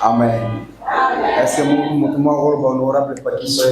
Amen. Est-ce que mon honorable pas qui soit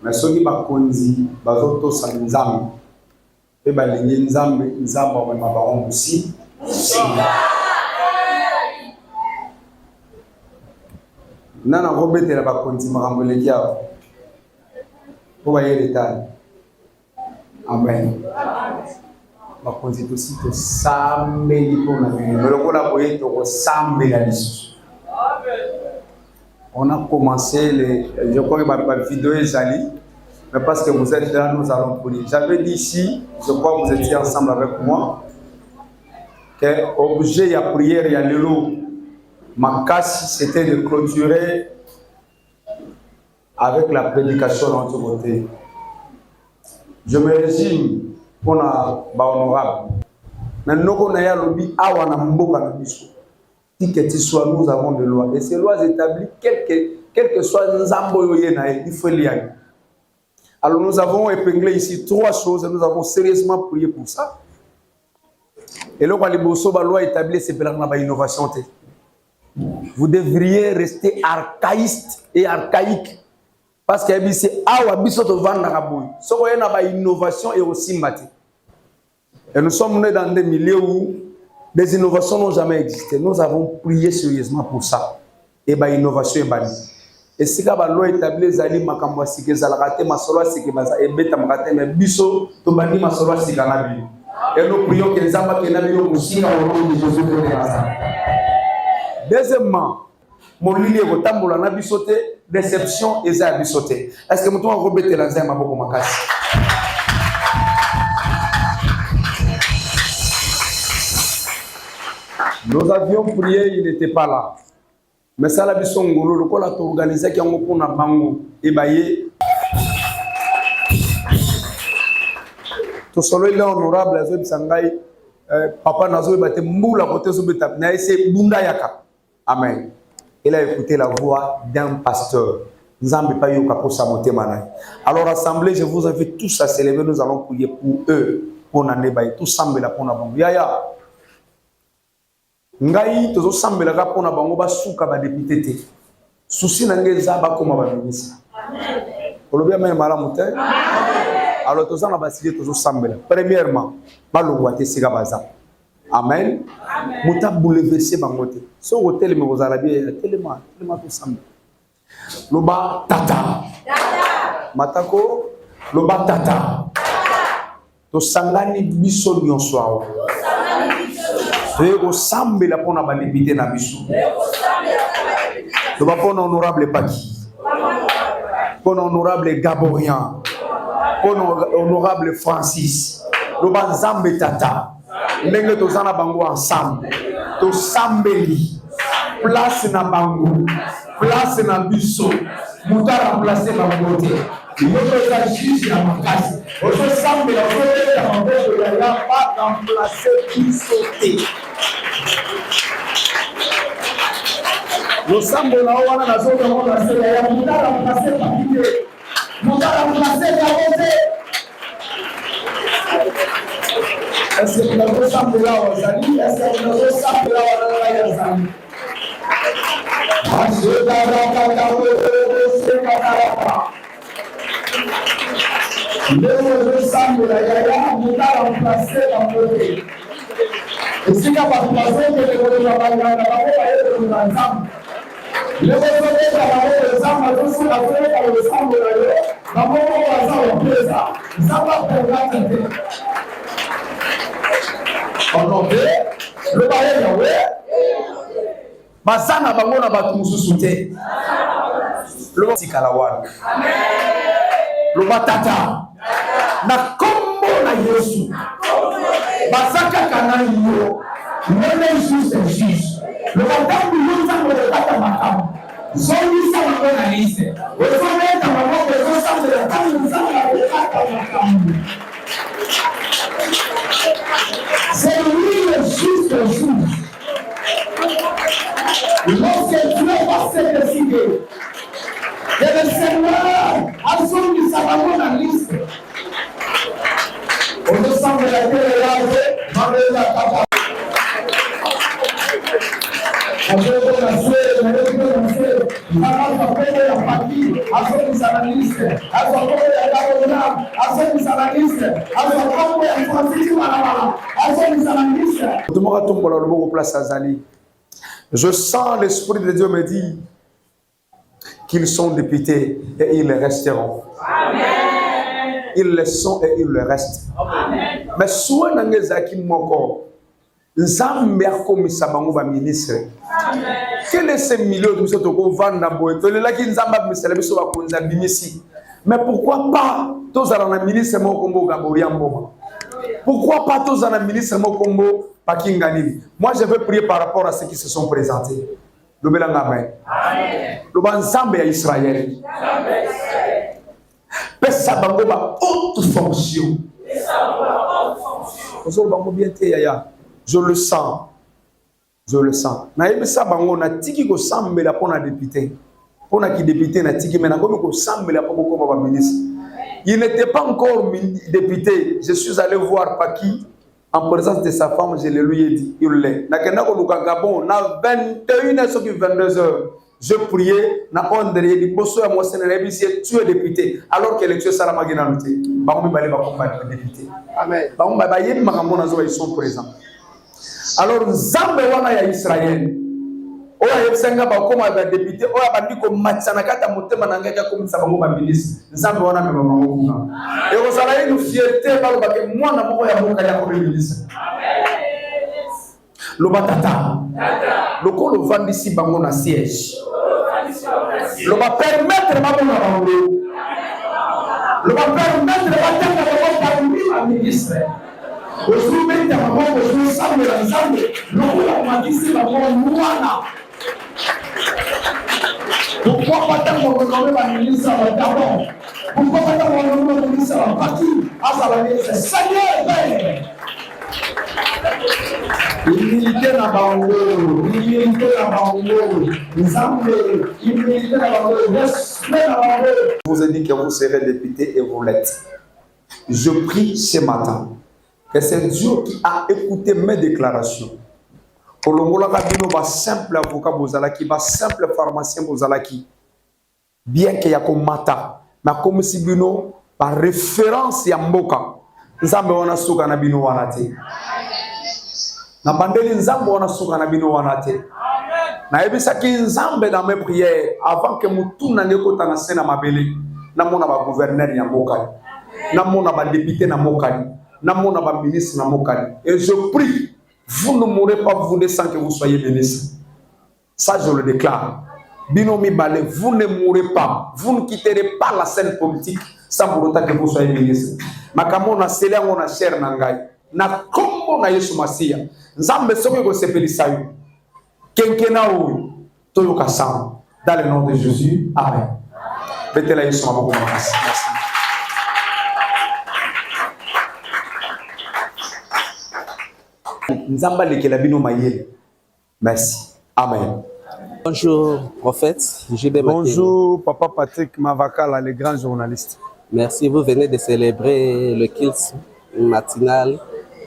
mais ceux qui ba konzi bazoto sanzam pe balingi nzambe nzamba wa mabaron aussi nana robete la ba konzi makambo le kia pour ba yeleta. Amen. Ba konzi aussi to sambe lipo na bino lokola boye to sambe la lisu. On a commencé je crois que ma vidéo est allée, mais parce que vous êtes là, nous allons prier. J'avais dit ici, je crois que vous étiez ensemble avec moi, que l'objet de la prière, il y a le lot. Ma casse, c'était de clôturer avec la prédication de notre côté. Je me résume pour la honorable. Mais nous avons lobby que nous avons des lois. Et ces lois établies, quel que soit Nzambo il faut les aller. Alors nous avons épinglé ici 3 choses et nous avons sérieusement prié pour ça. Et là, la loi établie, c'est pour l'innovation. Vous devriez rester archaïste et archaïque. Parce que c'est innovation et aussi mati. Et nous sommes nés dans des milieux où des innovations n'ont jamais existé. Nous avons prié sérieusement pour ça. Et bien, innovation est bannie. Et si la loi établie, Zali Makamwa Sike, Zalakate, Masolo Sike, et Beta Makate, mais Bisso, Tobani Masolo Sike, Nabi. Et nous prions que les âmes qui n'avaient pas aussi au nom de Jésus de Nazareth. Deuxièmement, mon ligne est tambola na bisoté, déception et ça bisoté. Est-ce que nous avons rebêté la zema beaucoup makasi? Nous avions prié, il n'était pas là. Mais ça, la mission ngolo, le col a organisé qui a un na bango et baillé. Tout seul il est honorable, les autres sangai, papa nazo bate moula côté sur betap, na c'est bunda yaka. Amen. Il a écouté la voix d'un pasteur. Nous avons pas eu pour sa montée manai. Alors assemblée, je vous invite tous à se lever, nous allons prier pour eux, pour n'en bailler tout semble là pour na bango. Yaya. Ngai tozo sambela ka pona bango basuka ba député te souci na ngeza ba koma ba ministre. Amen. Olobia même malamu te. Amen. Alors tozo na basile tozo sambela. Premièrement, balongwa te sika baza. Amen. Amen. Muta bouleverser bango te. So hôtel me bozala bien tellement to sambela. Loba tata. Tata. Matako loba tata. To sangani biso nyonso awo. Nous sommes là pour nous députés na biso. Nous sommes honorable Paki, pour honorable Gaborian, pour honorable Francis. Nous sommes Zambe Tata. Nous sommes bango ensemble. Nous sommes place na bango, place na biso. Nous avons remplacé bango. Nous sommes juge à ma casa. Nous sommes là pour pas remplacer biso. Nous sommes là où on a la zone de la CEA. Nous avons remplacé par l'idée. Nous avons remplacé par l'idée. Est-ce que nous sommes là où on a dit? Est-ce que nous sommes là où on a dit? Nous sommes là, nous avons remplacé par l'idée. Et si nous avons remplacé par l'idée, nous avons remplacé. Le Bazana bango na batu mususu te. Loba tikalawana. Le batata. Na kombo na Yesu. Bazaka kana yo. Nene Jésus est juge. Le batata nous a le batata makam. Zoni sa bango na lise. Ozome ta bango bezo sa de la table nous a le batata makam. C'est lui le juste juge. Lorsque Dieu va se décider. Et le Seigneur a soumis sa maman dans la liste. On ne semble la terre est là, la papa. On peut lancer, on peut lancer. Maman va faire la partie, a soumis sa la liste. A soumis la Gabouna, a soumis sa la liste. A soumis la Francisco Manama, a soumis sa la liste. Tout le monde tombe dans le bon place à Zali. Je sens l'Esprit de Dieu me dire qu'ils sont députés et ils le resteront. Amen. Ils le sont et ils le restent. Amen. Mais soit dans les acquis moko, Nzambe akomisa bango ba ministre. Amen. Quel est ce milieu de ce toko vanda boy? To le laki Nzamba misela biso ba konza bimisi. Mais pourquoi pas tous à la ministre moko kombo Gaboria Mboma? Pourquoi pas tous à la ministre moko kombo Pakinganini? Moi je veux prier par rapport à ceux qui se sont présentés. Le Amen. Le Banzambe à Israël. Pesa bango ba haute fonction. Je le sens. Je le sens. Na yebisa bango na tiki ko sambela pona député. Pona ki député na tiki mena ko sambela pona ko ba ministre. Il n'était pas encore député. Je suis allé voir Paki. En présence de sa femme, je le lui ai dit, il l'est. Na Gabon, na 21h, 22h, je priais, na André, di bosso ya mo sénégalais, tu es député, alors que l'élection sera magina luté. Ba mi balé ba combattre député. Amen. Ba mi ba yé makambo na zo ils sont présents. Alors Nzambe wana ya Israël. Oya yebsenga ba koma ba député, oya ba ndiko matsana kata motema na ngaka ko misa bango ba ministre. Nzambe wana me ba bango kuna. Et vous allez nous fierté ba ba ke mwana moko ya boka ya ko ministre. Amen. Le batata. Le ko le vandisi bango na siège. Le va permettre ma bona bango. Le va permettre ba tanga ba parmi ma ministre. Aujourd'hui ta bango je semble la Nzambe. Le ko la mandisi bango mwana. Pourquoi pas tant qu'on reconnaît la ministre à Gabon? Pourquoi pas tant qu'on reconnaît la ministre à Paki? À Salami, c'est Seigneur, humilité na bango, humilité na bango, Nzambe, humilité na bango, respect na bango. Je vous ai dit que vous serez député et vous l'êtes. Je prie ce matin que c'est Dieu qui a écouté mes déclarations. Kolongola kabino ba simple avocat bozalaki ba simple pharmacien bozalaki bien que yako mata ma comme si bino par référence ya mboka Nzambe wana suka na bino wana te na bandeli Nzambe wana suka na bino wana te na ebisa ki Nzambe dans mes prières avant que mutuna nekota na sena mabele na mona ba gouverneur ya mboka na mona ba député na mboka na mona ba ministre na mboka et je prie. Vous ne mourrez pas, vous sans que vous soyez ministre. Ça, je le déclare. Binomi Balé, vous ne mourrez pas. Vous ne quitterez pas la scène politique sans pour autant que vous soyez ministre. Makamo na sele ngo na cher na ngai. Na kombo na Yesu Masia. Nzambe soki ko sepeli sayu. Kenkena oyo toyoka sam. Dans le nom de Jésus. Amen. Betela Yesu maboko makasi. Merci. Merci. Amen. Bonjour, prophète. Bonjour, Papa Patrick Mavakala, le grand journaliste. Merci. Vous venez de célébrer le kilt matinal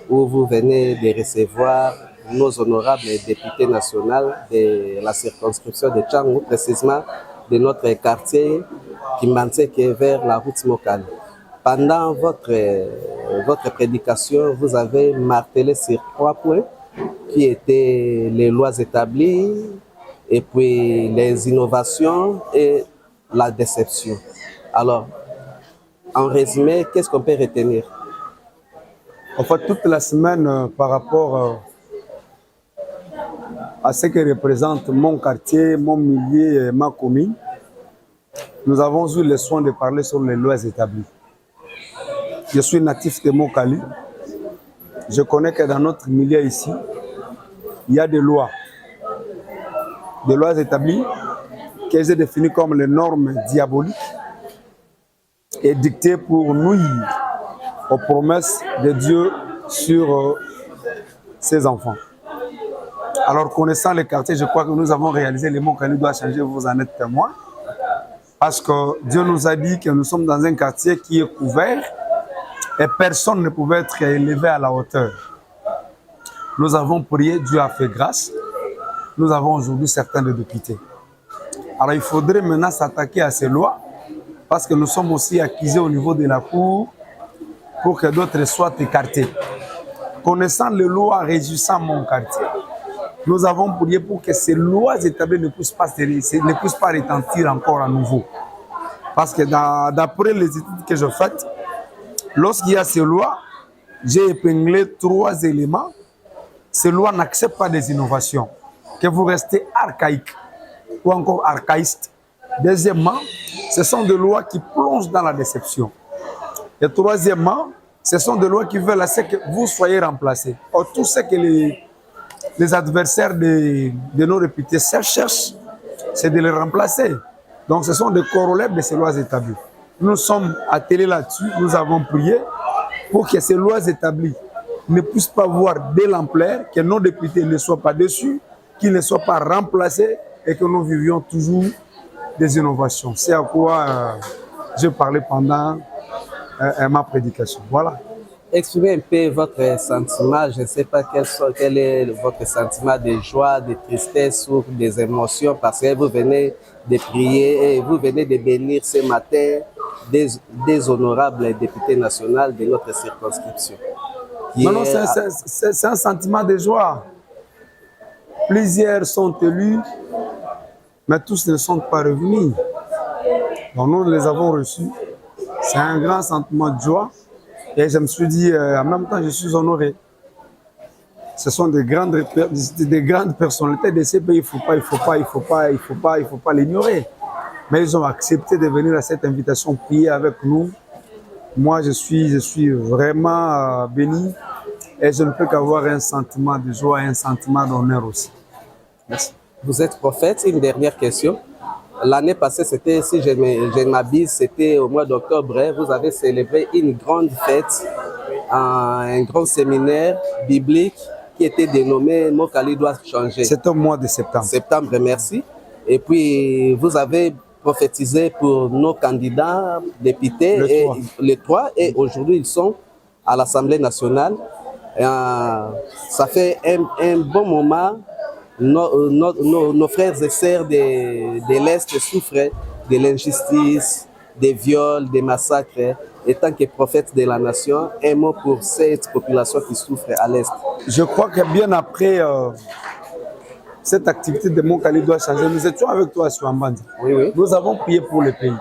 où vous venez de recevoir nos honorables députés nationaux de la circonscription de Tchangou, précisément de notre quartier Kimbantseke vers la route Mokal. Pendant votre prédication, vous avez martelé sur 3 points qui étaient les lois établies, et puis les innovations et la déception. Alors, en résumé, qu'est-ce qu'on peut retenir? En fait, toute la semaine, par rapport à ce que représente mon quartier, mon milieu et ma commune, nous avons eu le soin de parler sur les lois établies. Je suis natif de Mokali. Je connais que dans notre milieu ici, il y a des lois établies qui sont définies comme les normes diaboliques et dictées pour nuire aux promesses de Dieu sur ses enfants. Alors, connaissant les quartiers, je crois que nous avons réalisé le mot Mokali doit changer, vous en êtes témoin. Parce que Dieu nous a dit que nous sommes dans un quartier qui est couvert et personne ne pouvait être élevé à la hauteur. Nous avons prié, Dieu a fait grâce. Nous avons aujourd'hui certains de députés. Alors il faudrait maintenant s'attaquer à ces lois parce que nous sommes aussi accusés au niveau de la Cour pour que d'autres soient écartés. Connaissant les lois régissant mon quartier, nous avons prié pour que ces lois établies ne puissent pas retentir encore à nouveau. Parce que d'après les études que je fais, lorsqu'il y a ces lois, j'ai épinglé 3 éléments. Ces lois n'acceptent pas des innovations, que vous restez archaïque ou encore archaïste. Deuxièmement, ce sont des lois qui plongent dans la déception. Et troisièmement, ce sont des lois qui veulent à ce que vous soyez remplacés. Or, tout ce que les adversaires de nos réputés cherchent, c'est de les remplacer. Donc, ce sont des corollaires de ces lois établies. Nous sommes attelés là-dessus, nous avons prié pour que ces lois établies ne puissent pas voir de l'ampleur, que nos députés ne soient pas dessus, qu'ils ne soient pas remplacés et que nous vivions toujours des innovations. C'est à quoi je parlais pendant ma prédication. Voilà. Exprimez un peu votre sentiment. Je ne sais pas quel est votre sentiment de joie, de tristesse ou des émotions parce que vous venez de prier et vous venez de bénir ce matin des honorables députés nationaux de notre circonscription. Non, c'est un sentiment de joie. Plusieurs sont élus, mais tous ne sont pas revenus. Donc nous les avons reçus. C'est un grand sentiment de joie. Et je me suis dit, en même temps, je suis honoré. Ce sont des grandes personnalités de ces pays. Il faut pas l'ignorer. Mais ils ont accepté de venir à cette invitation, prier avec nous. Moi, je suis vraiment béni et je ne peux qu'avoir un sentiment de joie et un sentiment d'honneur aussi. Merci. Vous êtes prophète. Une dernière question. L'année passée, c'était, si je ne m'abuse, c'était au mois d'octobre. Vous avez célébré une grande fête, un grand séminaire biblique qui était dénommé Mokali doit changer. C'était au mois de septembre. Septembre, merci. Et puis, vous avez prophétisé pour nos candidats députés, les 3, et aujourd'hui, ils sont à l'Assemblée nationale. Ça fait un bon moment. Nos frères et sœurs de l'Est souffrent de l'injustice, des viols, des massacres. Et tant que prophète de la nation, un mot pour cette population qui souffre à l'Est. Je crois que bien après cette activité de Mokali doit changer, nous étions avec toi sur Ambandi. Oui. Nous avons prié pour le pays.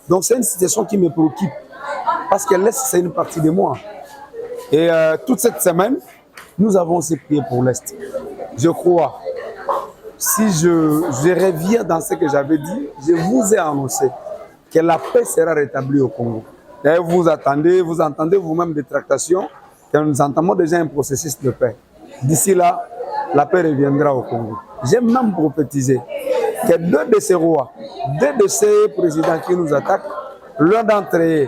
Donc c'est une situation qui me préoccupe. Parce que l'Est, c'est une partie de moi. Et toute cette semaine, nous avons aussi prié pour l'Est. Je crois, si je reviens dans ce que j'avais dit, je vous ai annoncé que la paix sera rétablie au Congo. D'ailleurs, vous entendez vous-même des tractations, que nous entamons déjà un processus de paix. D'ici là, la paix reviendra au Congo. J'ai même prophétisé que 2 de ces rois, 2 de ces présidents qui nous attaquent, l'un d'entre eux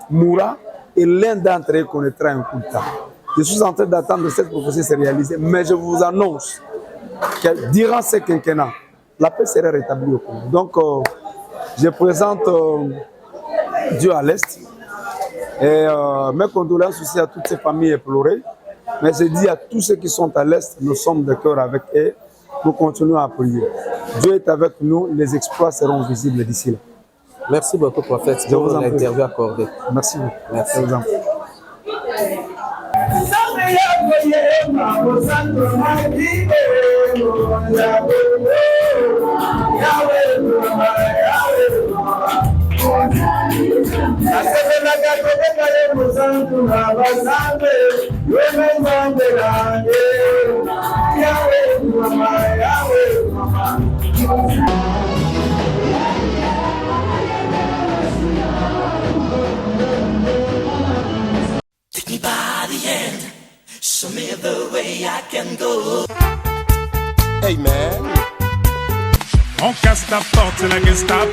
mourra et l'un d'entre eux connaîtra un coup de temps. Je suis en train d'attendre que cette prophétie se réalise, mais je vous annonce que durant ce quinquennat, la paix sera rétablie au Congo. Donc, je présente Dieu à l'Est et mes condoléances aussi à toutes ces familles éplorées. Mais je dis à tous ceux qui sont à l'Est, nous sommes de cœur avec eux, nous continuons à prier. Dieu est avec nous, les exploits seront visibles d'ici là. Merci beaucoup, prophète, pour l'interview accordée. Merci beaucoup. Merci. Merci. Take me by the hand, show me the way I can go. Hey man. On casse ta porte, c'est la Gestapo.